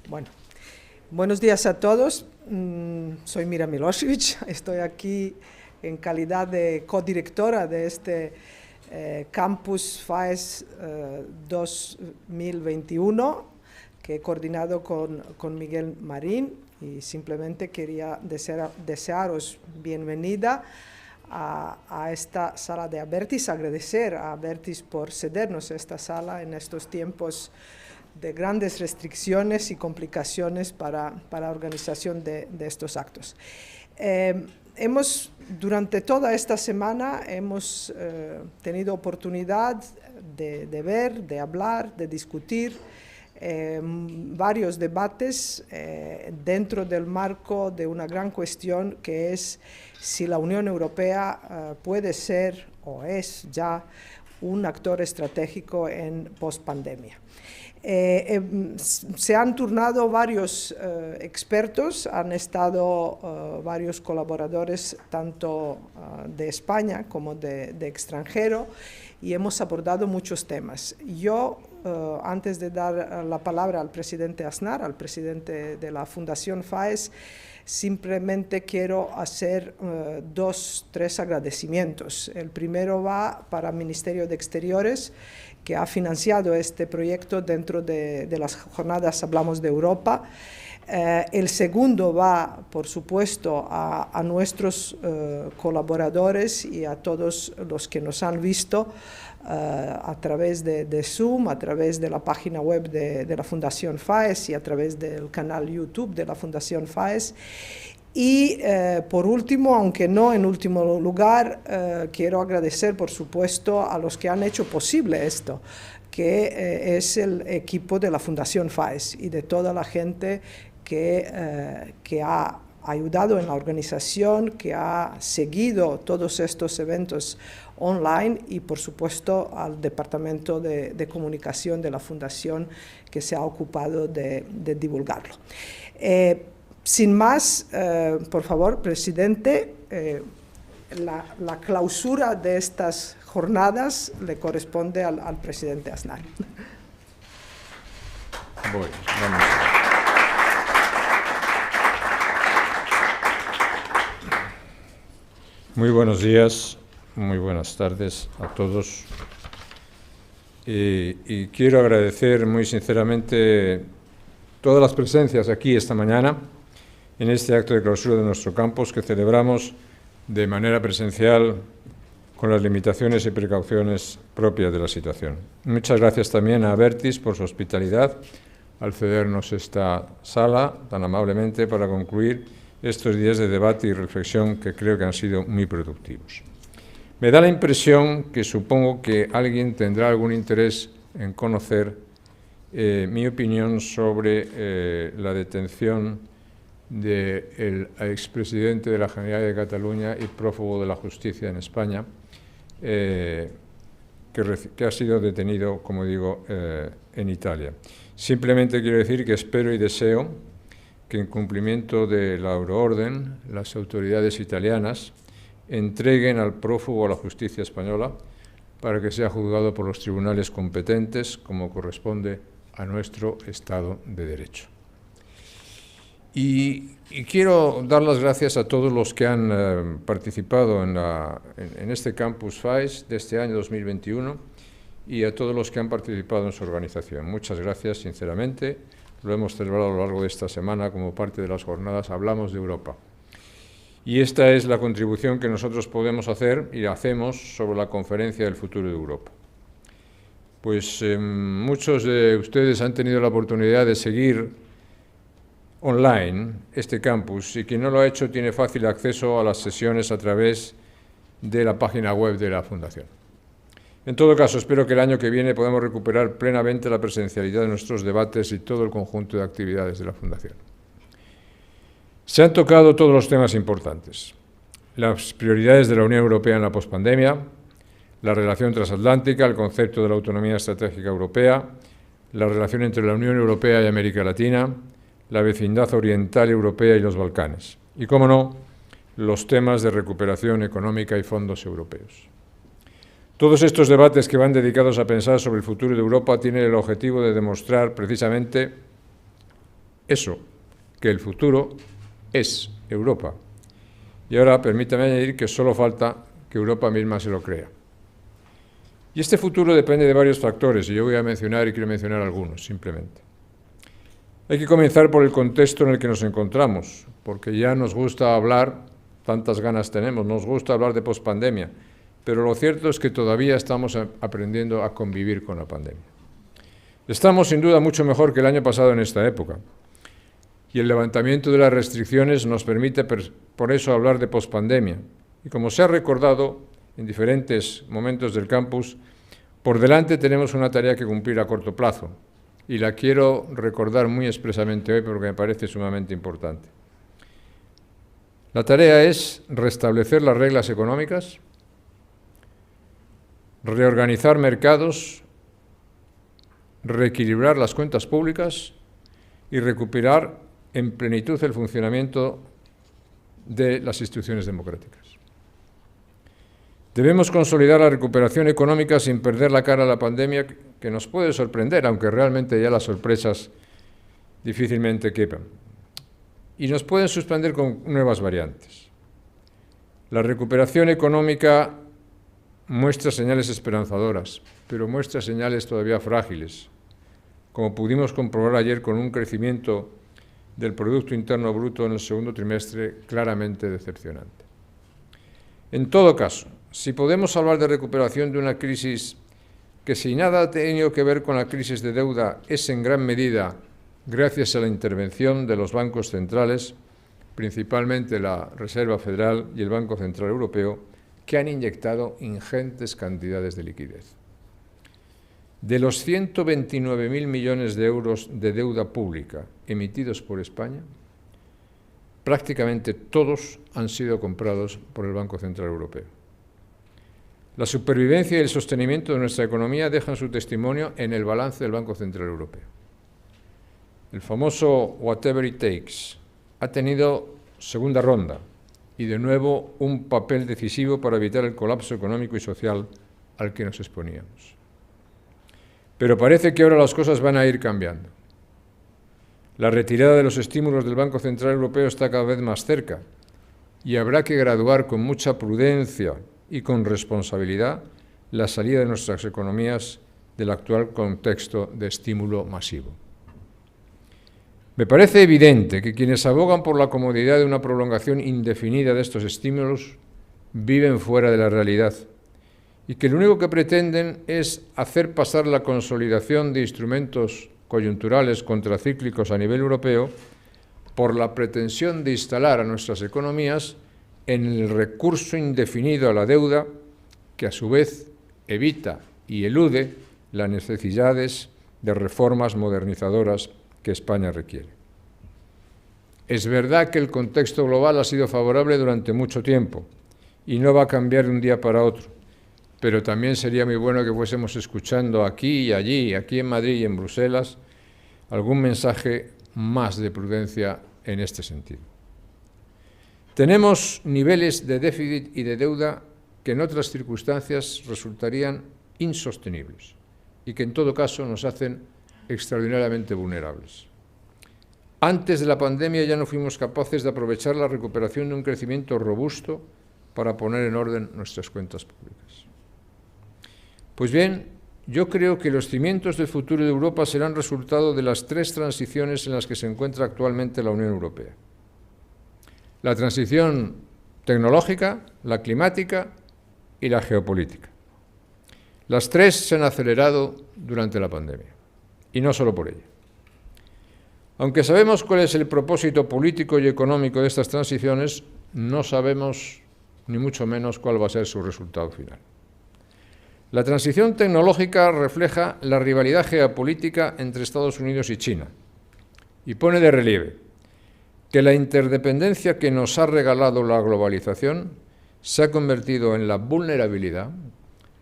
Bueno, buenos días a todos. Soy Mira Milošević. Estoy aquí en calidad de codirectora de este Campus FAES 2021 que he coordinado con Miguel Marín, y simplemente quería desearos bienvenida a esta sala de Abertis, agradecer a Abertis por cedernos esta sala en estos tiempos de grandes restricciones y complicaciones para la organización de estos actos. Durante toda esta semana hemos tenido oportunidad de ver, de hablar, de discutir varios debates dentro del marco de una gran cuestión, que es si la Unión Europea puede ser o es ya un actor estratégico en pospandemia. Se han turnado varios expertos, han estado varios colaboradores tanto de España como de extranjero, y hemos abordado muchos temas. Yo, antes de dar la palabra al presidente Aznar, al presidente de la Fundación FAES, simplemente quiero hacer tres agradecimientos. El primero va para el Ministerio de Exteriores, que ha financiado este proyecto dentro de las jornadas Hablamos de Europa. El segundo va, por supuesto, a nuestros colaboradores y a todos los que nos han visto a través de Zoom, a través de la página web de la Fundación FAES y a través del canal YouTube de la Fundación FAES. Y por último, aunque no en último lugar, quiero agradecer, por supuesto, a los que han hecho posible esto, que es el equipo de la Fundación FAES y de toda la gente que ha ayudado en la organización, que ha seguido todos estos eventos online, y por supuesto al Departamento de Comunicación de la Fundación, que se ha ocupado de divulgarlo. Sin más, por favor, presidente, la clausura de estas jornadas le corresponde al presidente Aznar. Vamos. Muy buenos días, muy buenas tardes a todos. Y quiero agradecer muy sinceramente todas las presencias aquí esta mañana en este acto de clausura de nuestro campus, que celebramos de manera presencial con las limitaciones y precauciones propias de la situación. Muchas gracias también a Abertis por su hospitalidad al cedernos esta sala tan amablemente para concluir estos días de debate y reflexión que creo que han sido muy productivos. Me da la impresión que supongo que alguien tendrá algún interés en conocer mi opinión sobre la detención del expresidente de la Generalitat de Cataluña y prófugo de la justicia en España, que ha sido detenido, como digo, en Italia. Simplemente quiero decir que espero y deseo que, en cumplimiento de la euroorden, las autoridades italianas entreguen al prófugo a la justicia española para que sea juzgado por los tribunales competentes, como corresponde a nuestro Estado de Derecho. Y quiero dar las gracias a todos los que han participado en este Campus FAES de este año 2021 y a todos los que han participado en su organización. Muchas gracias, sinceramente. Lo hemos celebrado a lo largo de esta semana como parte de las jornadas Hablamos de Europa. Y esta es la contribución que nosotros podemos hacer y hacemos sobre la Conferencia del Futuro de Europa. Pues muchos de ustedes han tenido la oportunidad de seguir online este campus, y quien no lo ha hecho tiene fácil acceso a las sesiones a través de la página web de la Fundación. En todo caso, espero que el año que viene podamos recuperar plenamente la presencialidad de nuestros debates y todo el conjunto de actividades de la Fundación. Se han tocado todos los temas importantes: las prioridades de la Unión Europea en la pospandemia, la relación transatlántica, el concepto de la autonomía estratégica europea, la relación entre la Unión Europea y América Latina, la vecindad oriental europea y los Balcanes, y, cómo no, los temas de recuperación económica y fondos europeos. Todos estos debates, que van dedicados a pensar sobre el futuro de Europa, tienen el objetivo de demostrar precisamente eso, que el futuro es Europa. Y ahora permítame añadir que solo falta que Europa misma se lo crea. Y este futuro depende de varios factores, y yo voy a mencionar y quiero mencionar algunos, simplemente. Hay que comenzar por el contexto en el que nos encontramos, porque ya nos gusta hablar, tantas ganas tenemos, nos gusta hablar de pospandemia, pero lo cierto es que todavía estamos aprendiendo a convivir con la pandemia. Estamos sin duda mucho mejor que el año pasado en esta época, y el levantamiento de las restricciones nos permite por eso hablar de pospandemia. Y como se ha recordado en diferentes momentos del campus, por delante tenemos una tarea que cumplir a corto plazo, y la quiero recordar muy expresamente hoy porque me parece sumamente importante. La tarea es restablecer las reglas económicas, reorganizar mercados, reequilibrar las cuentas públicas y recuperar en plenitud el funcionamiento de las instituciones democráticas. Debemos consolidar la recuperación económica sin perder la cara a la pandemia, que nos puede sorprender, aunque realmente ya las sorpresas difícilmente quepan. Y nos pueden sorprender con nuevas variantes. La recuperación económica muestra señales esperanzadoras, pero muestra señales todavía frágiles, como pudimos comprobar ayer con un crecimiento del Producto Interno Bruto en el segundo trimestre claramente decepcionante. En todo caso, si podemos hablar de recuperación de una crisis que sin nada ha tenido que ver con la crisis de deuda es en gran medida gracias a la intervención de los bancos centrales, principalmente la Reserva Federal y el Banco Central Europeo, que han inyectado ingentes cantidades de liquidez. De los 129.000 millones de euros de deuda pública emitidos por España, prácticamente todos han sido comprados por el Banco Central Europeo. La supervivencia y el sostenimiento de nuestra economía dejan su testimonio en el balance del Banco Central Europeo. El famoso whatever it takes ha tenido segunda ronda y de nuevo un papel decisivo para evitar el colapso económico y social al que nos exponíamos. Pero parece que ahora las cosas van a ir cambiando. La retirada de los estímulos del Banco Central Europeo está cada vez más cerca y habrá que graduar con mucha prudencia y con responsabilidad la salida de nuestras economías del actual contexto de estímulo masivo. Me parece evidente que quienes abogan por la comodidad de una prolongación indefinida de estos estímulos viven fuera de la realidad y que lo único que pretenden es hacer pasar la consolidación de instrumentos coyunturales contracíclicos a nivel europeo por la pretensión de instalar a nuestras economías en el recurso indefinido a la deuda, que a su vez evita y elude las necesidades de reformas modernizadoras que España requiere. Es verdad que el contexto global ha sido favorable durante mucho tiempo y no va a cambiar de un día para otro, pero también sería muy bueno que fuésemos escuchando aquí y allí, aquí en Madrid y en Bruselas, algún mensaje más de prudencia en este sentido. Tenemos niveles de déficit y de deuda que en otras circunstancias resultarían insostenibles y que en todo caso nos hacen extraordinariamente vulnerables. Antes de la pandemia ya no fuimos capaces de aprovechar la recuperación de un crecimiento robusto para poner en orden nuestras cuentas públicas. Pues bien, yo creo que los cimientos del futuro de Europa serán resultado de las tres transiciones en las que se encuentra actualmente la Unión Europea. La transición tecnológica, la climática y la geopolítica. Las tres se han acelerado durante la pandemia, y no solo por ella. Aunque sabemos cuál es el propósito político y económico de estas transiciones, no sabemos ni mucho menos cuál va a ser su resultado final. La transición tecnológica refleja la rivalidad geopolítica entre Estados Unidos y China y pone de relieve que la interdependencia que nos ha regalado la globalización se ha convertido en la vulnerabilidad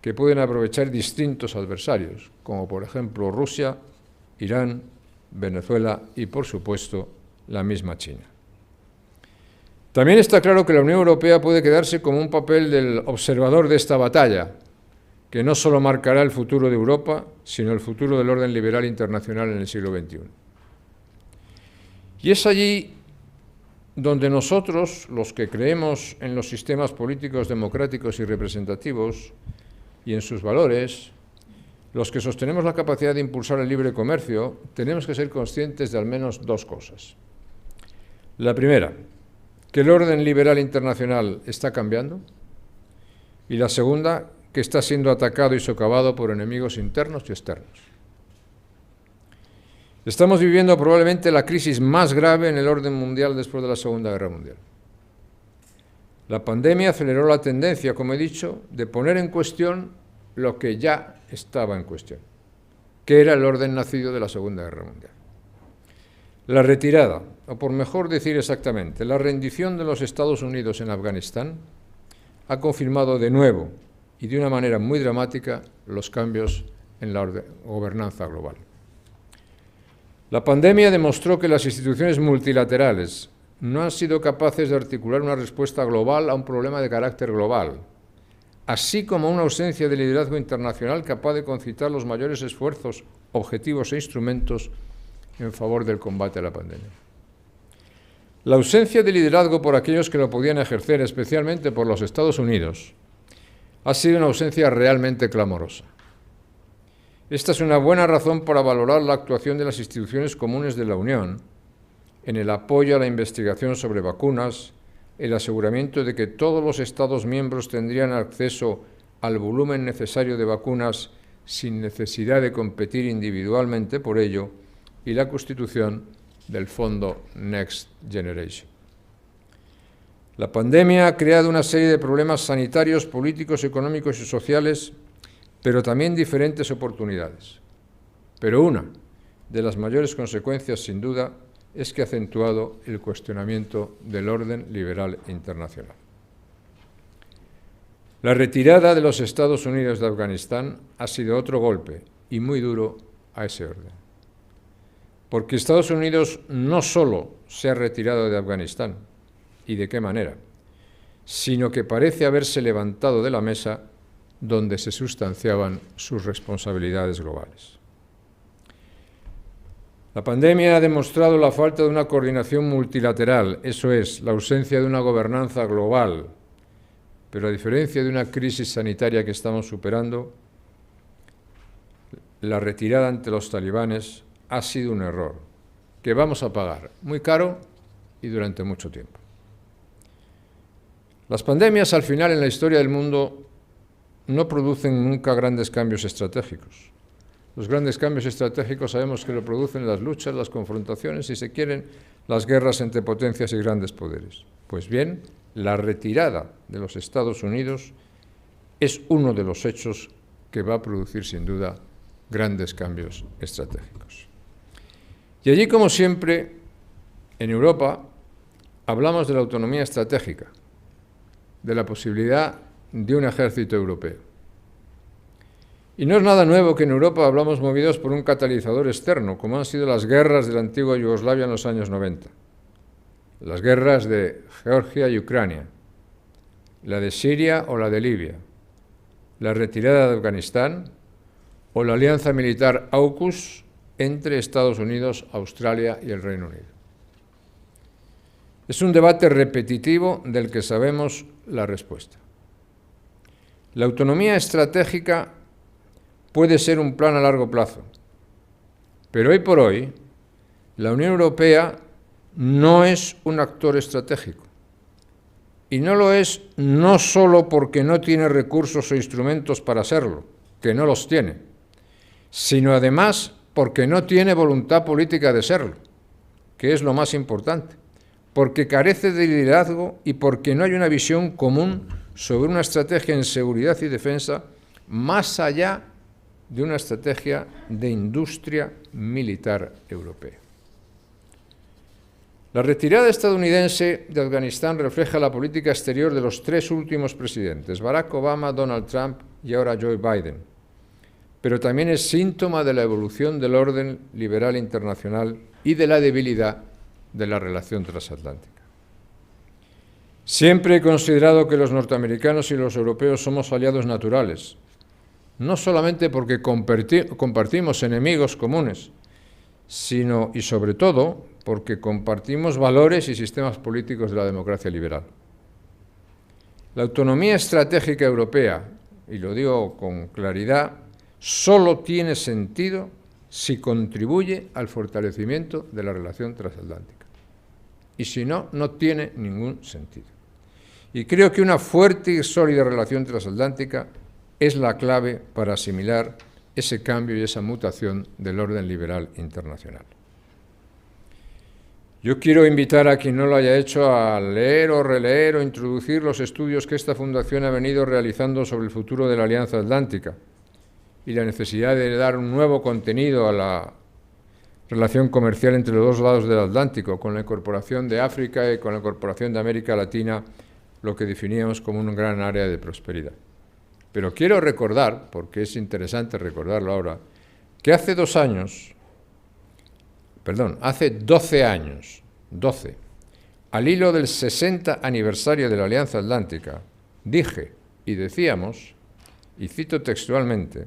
que pueden aprovechar distintos adversarios, como por ejemplo Rusia, Irán, Venezuela y, por supuesto, la misma China. También está claro que la Unión Europea puede quedarse como un papel del observador de esta batalla, que no solo marcará el futuro de Europa, sino el futuro del orden liberal internacional en el siglo XXI. Y es allí donde nosotros, los que creemos en los sistemas políticos democráticos y representativos y en sus valores, los que sostenemos la capacidad de impulsar el libre comercio, tenemos que ser conscientes de al menos dos cosas. La primera, que el orden liberal internacional está cambiando, y la segunda, que está siendo atacado y socavado por enemigos internos y externos. Estamos viviendo probablemente la crisis más grave en el orden mundial después de la Segunda Guerra Mundial. La pandemia aceleró la tendencia, como he dicho, de poner en cuestión lo que ya estaba en cuestión, que era el orden nacido de la Segunda Guerra Mundial. La retirada, o por mejor decir exactamente, la rendición de los Estados Unidos en Afganistán, ha confirmado de nuevo y de una manera muy dramática los cambios en la gobernanza global. La pandemia demostró que las instituciones multilaterales no han sido capaces de articular una respuesta global a un problema de carácter global, así como una ausencia de liderazgo internacional capaz de concitar los mayores esfuerzos, objetivos e instrumentos en favor del combate a la pandemia. La ausencia de liderazgo por aquellos que lo podían ejercer, especialmente por los Estados Unidos, ha sido una ausencia realmente clamorosa. Esta es una buena razón para valorar la actuación de las instituciones comunes de la Unión en el apoyo a la investigación sobre vacunas, el aseguramiento de que todos los Estados miembros tendrían acceso al volumen necesario de vacunas sin necesidad de competir individualmente por ello, y la constitución del Fondo Next Generation. La pandemia ha creado una serie de problemas sanitarios, políticos, económicos y sociales, pero también diferentes oportunidades. Pero una de las mayores consecuencias, sin duda, es que ha acentuado el cuestionamiento del orden liberal internacional. La retirada de los Estados Unidos de Afganistán ha sido otro golpe, y muy duro, a ese orden. Porque Estados Unidos no solo se ha retirado de Afganistán, y de qué manera, sino que parece haberse levantado de la mesa donde se sustanciaban sus responsabilidades globales. La pandemia ha demostrado la falta de una coordinación multilateral, eso es, la ausencia de una gobernanza global, pero a diferencia de una crisis sanitaria que estamos superando, la retirada ante los talibanes ha sido un error que vamos a pagar muy caro y durante mucho tiempo. Las pandemias al final en la historia del mundo no producen nunca grandes cambios estratégicos. Los grandes cambios estratégicos sabemos que lo producen las luchas, las confrontaciones, si se quieren, las guerras entre potencias y grandes poderes. Pues bien, la retirada de los Estados Unidos es uno de los hechos que va a producir sin duda grandes cambios estratégicos. Y allí, como siempre, en Europa, hablamos de la autonomía estratégica, de la posibilidad de un ejército europeo. Y no es nada nuevo que en Europa hablamos movidos por un catalizador externo, como han sido las guerras de la antigua Yugoslavia en los años 90, las guerras de Georgia y Ucrania, la de Siria o la de Libia, la retirada de Afganistán o la alianza militar AUKUS entre Estados Unidos, Australia y el Reino Unido. Es un debate repetitivo del que sabemos la respuesta. La autonomía estratégica puede ser un plan a largo plazo, pero hoy por hoy la Unión Europea no es un actor estratégico. Y no lo es no solo porque no tiene recursos o instrumentos para serlo, que no los tiene, sino además porque no tiene voluntad política de serlo, que es lo más importante, porque carece de liderazgo y porque no hay una visión común sobre una estrategia en seguridad y defensa más allá de una estrategia de industria militar europea. La retirada estadounidense de Afganistán refleja la política exterior de los tres últimos presidentes, Barack Obama, Donald Trump y ahora Joe Biden, pero también es síntoma de la evolución del orden liberal internacional y de la debilidad de la relación transatlántica. Siempre he considerado que los norteamericanos y los europeos somos aliados naturales, no solamente porque compartimos enemigos comunes, sino y sobre todo porque compartimos valores y sistemas políticos de la democracia liberal. La autonomía estratégica europea, y lo digo con claridad, solo tiene sentido si contribuye al fortalecimiento de la relación transatlántica. Y si no, no tiene ningún sentido. Y creo que una fuerte y sólida relación transatlántica es la clave para asimilar ese cambio y esa mutación del orden liberal internacional. Yo quiero invitar a quien no lo haya hecho a leer o releer o introducir los estudios que esta fundación ha venido realizando sobre el futuro de la Alianza Atlántica y la necesidad de dar un nuevo contenido a la relación comercial entre los dos lados del Atlántico, con la incorporación de África y con la incorporación de América Latina, lo que definíamos como un gran área de prosperidad. Pero quiero recordar, porque es interesante recordarlo ahora, que hace 12 años, al hilo del 60 aniversario de la Alianza Atlántica, dije y decíamos, y cito textualmente,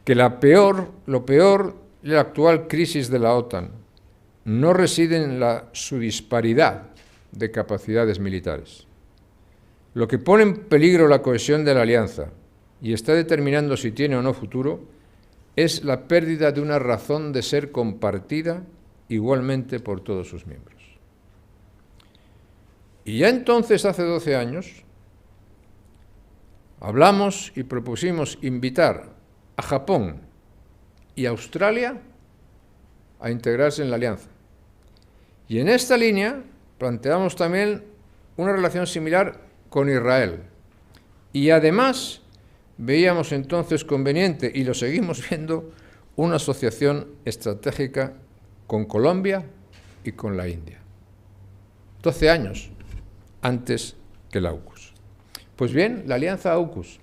que lo peor de la actual crisis de la OTAN no reside en su disparidad de capacidades militares. Lo que pone en peligro la cohesión de la alianza y está determinando si tiene o no futuro es la pérdida de una razón de ser compartida igualmente por todos sus miembros. Y ya entonces, hace 12 años, hablamos y propusimos invitar a Japón y a Australia a integrarse en la alianza. Y en esta línea planteamos también una relación similar con Israel. Y además veíamos entonces conveniente, y lo seguimos viendo, una asociación estratégica con Colombia y con la India. 12 años antes que la AUKUS. Pues bien, la alianza AUKUS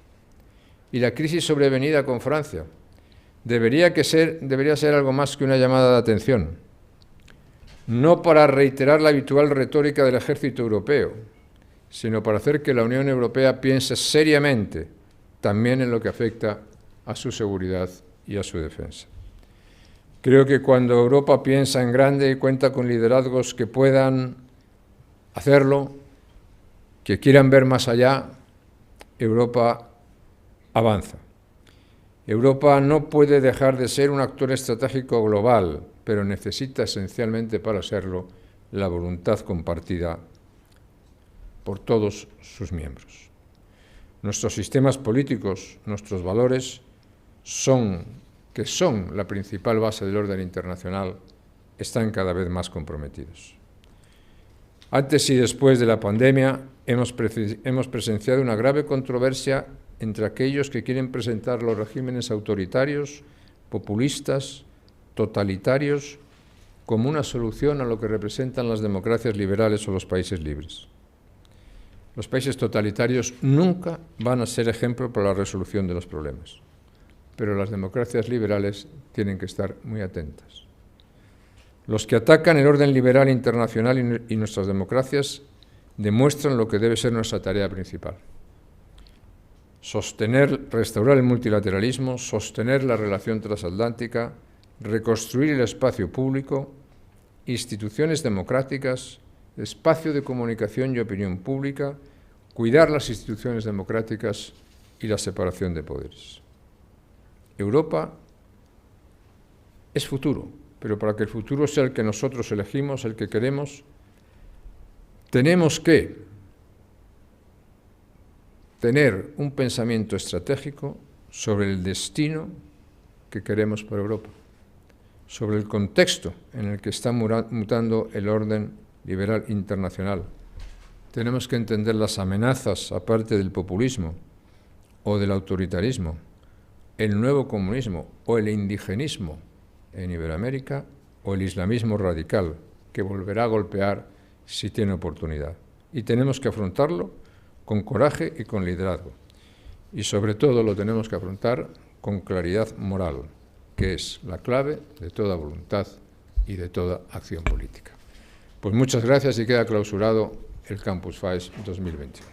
y la crisis sobrevenida con Francia debería ser algo más que una llamada de atención, no para reiterar la habitual retórica del ejército europeo, sino para hacer que la Unión Europea piense seriamente también en lo que afecta a su seguridad y a su defensa. Creo que cuando Europa piensa en grande y cuenta con liderazgos que puedan hacerlo, que quieran ver más allá, Europa avanza. Europa no puede dejar de ser un actor estratégico global, pero necesita esencialmente para serlo la voluntad compartida por todos sus miembros. Nuestros sistemas políticos, nuestros valores, que son la principal base del orden internacional, están cada vez más comprometidos. Antes y después de la pandemia hemos presenciado una grave controversia entre aquellos que quieren presentar los regímenes autoritarios, populistas, totalitarios, como una solución a lo que representan las democracias liberales o los países libres. Los países totalitarios nunca van a ser ejemplo para la resolución de los problemas, pero las democracias liberales tienen que estar muy atentas. Los que atacan el orden liberal internacional y nuestras democracias demuestran lo que debe ser nuestra tarea principal. Restaurar el multilateralismo, sostener la relación transatlántica, reconstruir el espacio público, instituciones democráticas, espacio de comunicación y opinión pública, cuidar las instituciones democráticas y la separación de poderes. Europa es futuro, pero para que el futuro sea el que nosotros elegimos, el que queremos, tenemos que tener un pensamiento estratégico sobre el destino que queremos para Europa, sobre el contexto en el que está mutando el orden liberal internacional. Tenemos que entender las amenazas, aparte del populismo o del autoritarismo, el nuevo comunismo o el indigenismo en Iberoamérica o el islamismo radical, que volverá a golpear si tiene oportunidad. Y tenemos que afrontarlo con coraje y con liderazgo. Y sobre todo lo tenemos que afrontar con claridad moral, que es la clave de toda voluntad y de toda acción política. Pues muchas gracias y queda clausurado el Campus FAES 2021.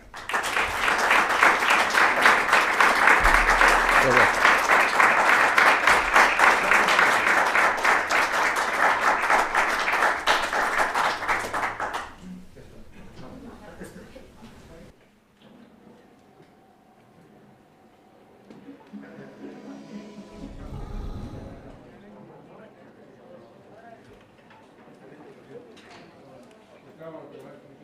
acaba,